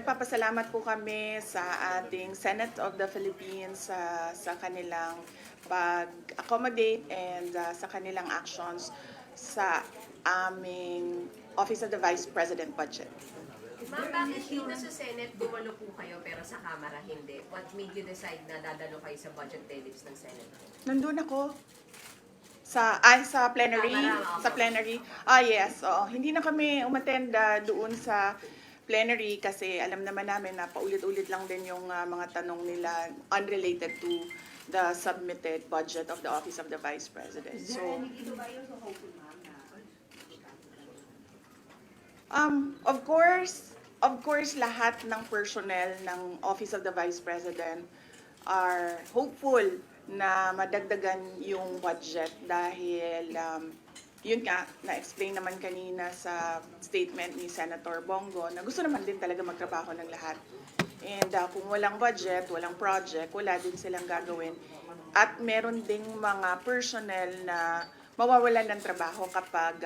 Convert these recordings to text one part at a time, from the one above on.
Nagpapasalamat po kami sa ating Senate of the Philippines sa kanilang pag-accommodate and sa kanilang actions sa aming Office of the Vice President budget. Ma'am, bakit dito sa Senate dumalo po kayo pero sa Kamara hindi? What made you decide na dadalo kayo sa budget deadlines ng Senate? Nandun ako sa plenary. Kamara, Sa plenary. Yes, oo. Hindi na kami umattend doon sa plenary kasi alam naman namin na paulit-ulit lang din yung mga tanong nila unrelated to the submitted budget of the Office of the Vice President. So, of course, lahat ng personnel ng Office of the Vice President are hopeful na madagdagan yung budget dahil yun nga, na-explain naman kanina sa statement ni Senator Bongo na gusto naman din talaga magtrabaho ng lahat. And kung walang budget, walang project, wala din silang gagawin. At meron ding mga personnel na mawawalan ng trabaho kapag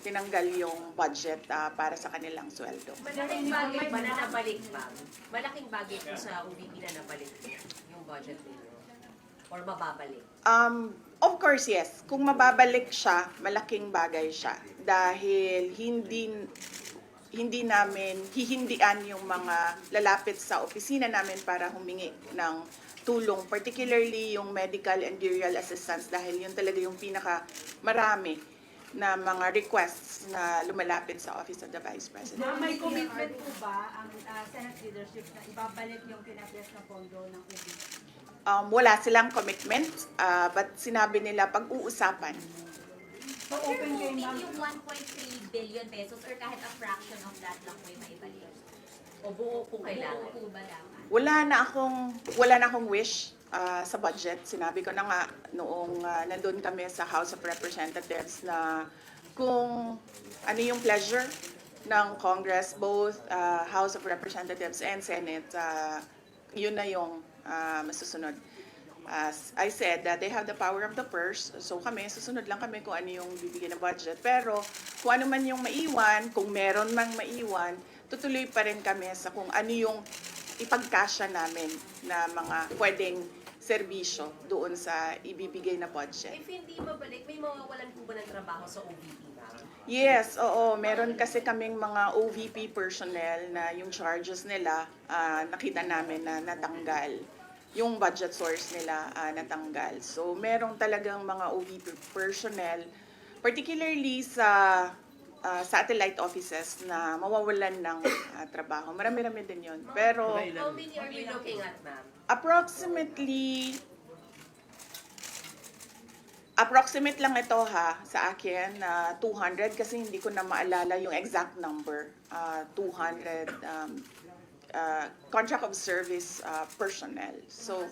tinanggal yung budget para sa kanilang sweldo. Malaking bagay ba na nabalik, ma'am? Malaking bagay po sa OVP na nabalik yung budget ninyo? Or mababalik? Of course, yes. Kung mababalik siya, malaking bagay siya. Dahil hindi namin hihindian yung mga lalapit sa opisina namin para humingi ng tulong, particularly yung medical and burial assistance dahil yun talaga yung marami na mga requests na lumalapit sa Office of the Vice President. May commitment po ba ang Senate leadership na ibabalik yung tinapos na pondo ng OVP? Wala silang commitment, but sinabi nila pag-uusapan. So open kayo, ma'am? Yung 1.3 billion pesos or kahit a fraction of that lang po yung maibalik? O buo po kailangan? Buo po ba dapat? Wala na akong wish sa budget. Sinabi ko na nga noong nandun kami sa House of Representatives na kung ano yung pleasure ng Congress, both House of Representatives and Senate, yun na yung masusunod. As I said, that they have the power of the purse. So kami, susunod lang kami kung ano yung bibigyan na budget. Pero kung ano man yung maiwan, kung meron mang maiwan, tutuloy pa rin kami sa kung ano yung ipagkasya namin na mga pwedeng serbisyo doon sa ibibigay na budget. If hindi mabalik, may mawawalan po ba ng trabaho sa OVP, ma'am? Yes, oo. Meron kasi kaming mga OVP personnel na yung charges nila, nakita namin na natanggal. Yung budget source nila natanggal. So, merong talagang mga OVP personnel, particularly sa satellite offices na mawawalan ng trabaho. Marami-rami din yun. Pero, How many are we looking at, ma'am? approximate lang ito sa akin, 200 kasi hindi ko na maalala yung exact number. 200 contract of service personnel. So,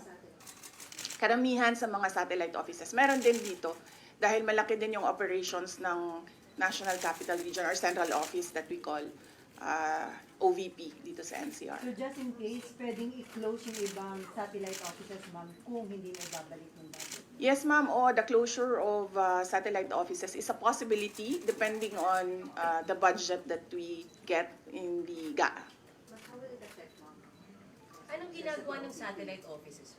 karamihan sa mga satellite offices. Meron din dito dahil malaki din yung operations ng National Capital Region or Central Office that we call OVP dito sa NCR. So just in case, pwedeng i-close yung ibang satellite offices, ma'am, kung hindi na ibabalik ng budget? Yes, ma'am. The closure of satellite offices is a possibility depending on the budget that we get in the GAA. Anong ginagawa ng satellite offices?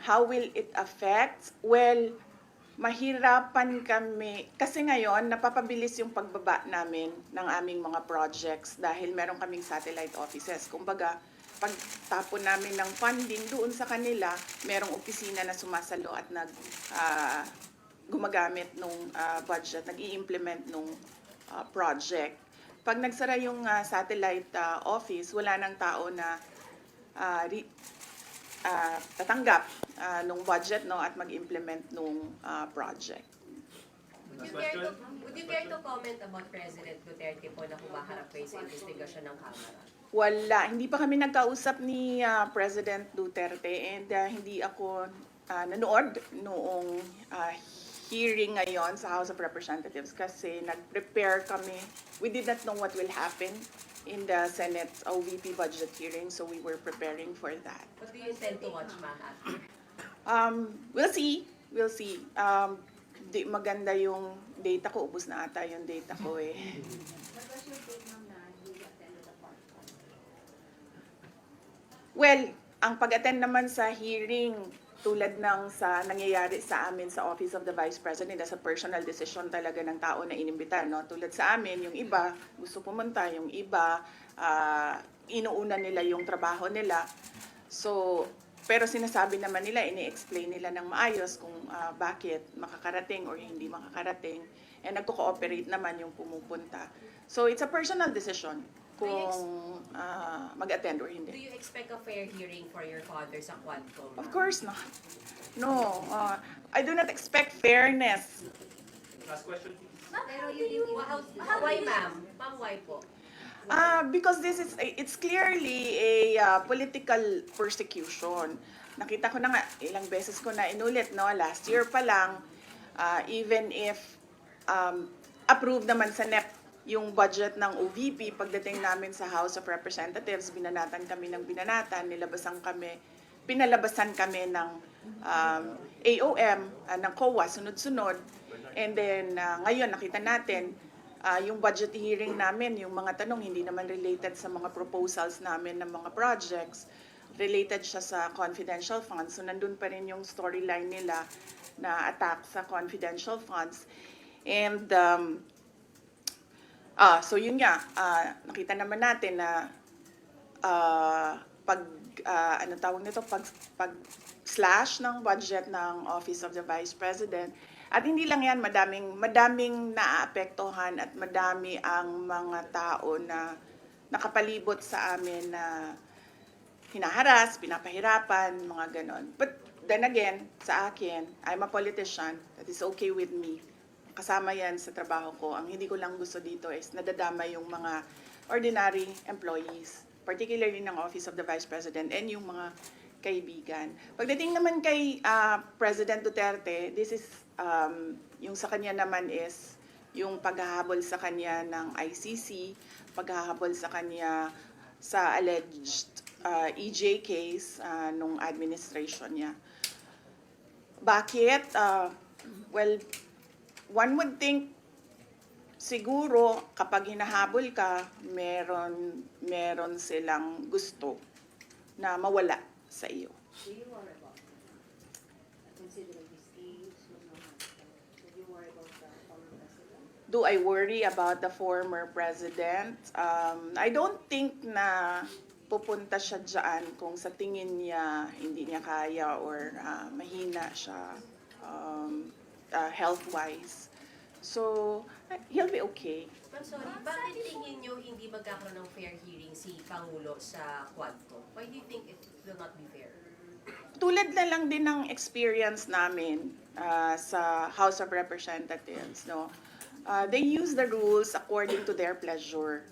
How will it affect? Well, mahirapan kami. Kasi ngayon, napapabilis yung pagbaba namin ng aming mga projects dahil meron kaming satellite offices. Kumbaga, pagtapon namin ng funding doon sa kanila, merong opisina na sumasalo at gumagamit nung budget, nag-i-implement nung project. Pag nagsara yung satellite office, wala nang tao na tatanggap nung budget at mag-implement nung project. Would you care to comment about President Duterte po na humaharap kayo sa investigasyon ng Kamara? Wala. Hindi pa kami nagkausap ni President Duterte and hindi ako nanood noong hearing ngayon sa House of Representatives kasi nag-prepare kami. We did not know what will happen in the Senate's OVP budget hearing, so we were preparing for that. What do you intend to watch, ma'am, after? We'll see. We'll see. Maganda yung data ko. Ubus na ata yung data ko eh. what's your take ma'am na you attended the PODCOM? Well, ang pag-attend naman sa hearing tulad ng sa nangyayari sa amin sa Office of the Vice President as a personal decision talaga ng tao na inimbita, no? Tulad sa amin, yung iba gusto pumunta, yung iba inuuna nila yung trabaho nila. So, pero sinasabi naman nila, ini-explain nila ng maayos kung bakit makakarating or hindi makakarating. And nagko-cooperate naman yung pumupunta. So, it's a personal decision kung mag-attend or Do hindi. you expect a fair hearing for your father sa Quadcom? Of course not. No, I do not expect fairness. Last question, please. Pero you Why, ma'am? Ma'am, why po? Because it's clearly a political persecution. Nakita ko na nga, ilang beses ko na inulit, no? Last year pa lang, even if approved naman sa NEP yung budget ng OVP, pagdating namin sa House of Representatives, binanatan kami ng binanatan, pinalabasan kami ng AOM, ng COA, sunod-sunod. And then, ngayon, nakita natin, yung budget hearing namin, yung mga tanong, hindi naman related sa mga proposals namin ng mga projects. Related siya sa confidential funds. So, nandun pa rin yung storyline nila na attack sa confidential funds. And, so yun nga, nakita naman natin na pag slash ng budget ng Office of the Vice President. At hindi lang yan, madaming naaapektuhan at madami ang mga tao na nakapalibot sa amin na hinaharas, pinapahirapan, mga ganon. But then again, sa akin, I'm a politician. That is okay with me. Kasama yan sa trabaho ko. Ang hindi ko lang gusto dito is nadadama yung mga ordinary employees, particularly ng Office of the Vice President and yung mga kaibigan. Pagdating naman kay President Duterte, this is, yung sa kanya naman is yung paghahabol sa kanya ng ICC, paghahabol sa kanya sa alleged EJ case nung administration niya. Bakit? Well, one would think siguro kapag hinahabol ka, meron silang gusto na mawala sa iyo. Do you worry about that? Considering his age, do you worry about the former president? Do I worry about the former president? I don't think na pupunta siya dyan kung sa tingin niya hindi niya kaya or mahina siya health-wise. So, he'll be okay. Ma'am, sorry, bakit tingin nyo hindi magkakaroon ng fair hearing si Pangulo sa Quadcom? Why do you think it will not be fair? Tulad na lang din ng experience namin sa House of Representatives, no? They use the rules according to their pleasure.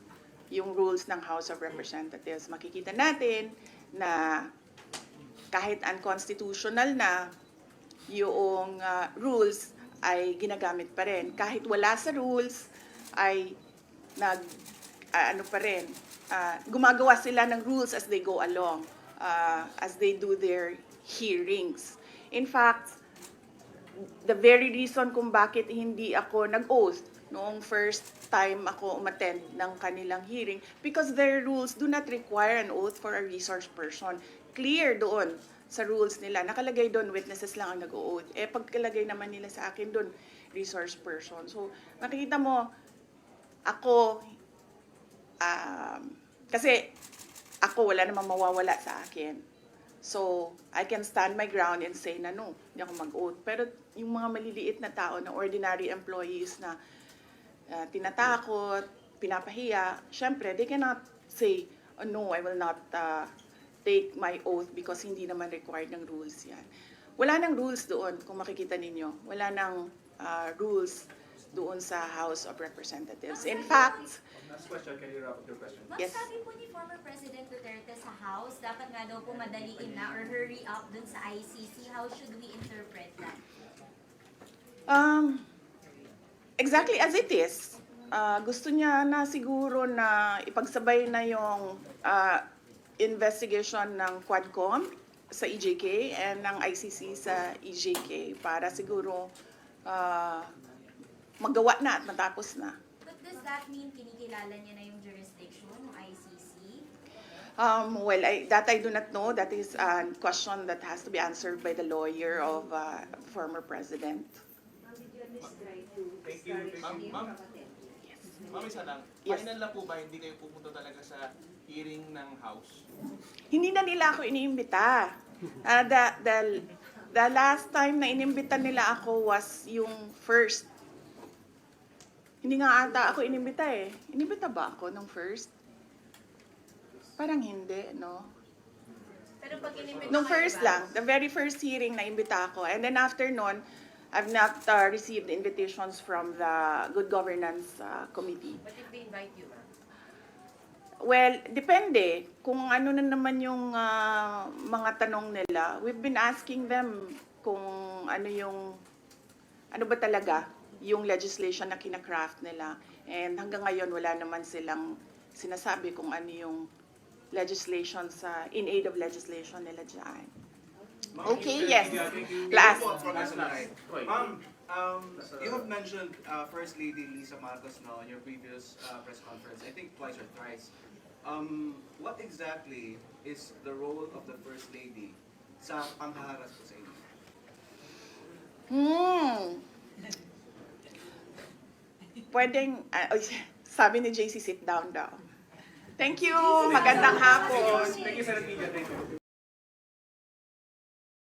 Yung rules ng House of Representatives. Makikita natin na kahit unconstitutional na yung rules ay ginagamit pa rin. Kahit wala sa rules ay gumagawa sila ng rules as they go along, as they do their hearings. In fact, the very reason kung bakit hindi ako nag-oath noong first time ako umattend ng kanilang hearing, because their rules do not require an oath for a resource person. Clear doon sa rules nila. Nakalagay doon, witnesses lang ang nag-o-oath. Pagkalagay naman nila sa akin doon, resource person. So, makikita mo, ako, kasi ako wala namang mawawala sa akin. So, I can stand my ground and say na no, hindi ako mag-oath. Pero yung mga maliliit na tao, na ordinary employees na tinatakot, pinapahiya, syempre, they cannot say, oh, no, I will not take my oath because hindi naman required ng rules yan. Wala nang rules doon, kung makikita ninyo. Wala nang rules doon sa House of Representatives. In fact, Last question, can you wrap up your question? Ma'am, Yes. sabi po ni former President Duterte sa House, dapat nga daw po madaliin na or hurry up dun sa ICC. How should we interpret that? exactly as it is. Gusto niya na siguro na ipagsabay na yung investigation ng Quadcom sa EJK and ng ICC sa EJK para siguro magawa na at matapos na. But does that mean kinikilala niya na yung jurisdiction ng ICC? Well, that I do not know. That is a question that has to be answered by the lawyer of former president. Ma'am, did you miss try to Thank you. discourage him Ma'am. from attending? Ma'am, isa lang. Yes. Final na po ba hindi kayo pupunta talaga sa hearing ng House? Hindi na nila ako iniimbita. The last time na inimbita nila ako was yung first. Hindi nga ata ako inimbita eh. Inimbita ba ako nung first? Parang hindi, no? Pero pag inimbita Nung kayo first ba? lang, the very first hearing na imbita ako. And then after nun, I've not received invitations from the Good Governance Committee. But if they invite you, ma'am? Well, depende. Kung ano na naman yung mga tanong nila. We've been asking them kung ano ba talaga yung legislation na kinakraft nila. And hanggang ngayon, wala naman silang sinasabi kung ano yung legislation in aid of legislation nila dyan. Okay, yes. Last. Ma'am, you have mentioned First Lady Lisa Marcos now in your previous press conference, I think twice or thrice. What exactly is the role of the First Lady sa panghaharas po sa inyo? Pwedeng, sabi ni JC, sit down daw. Thank you. Magandang hapon. Thank you, Senator Media. Thank you.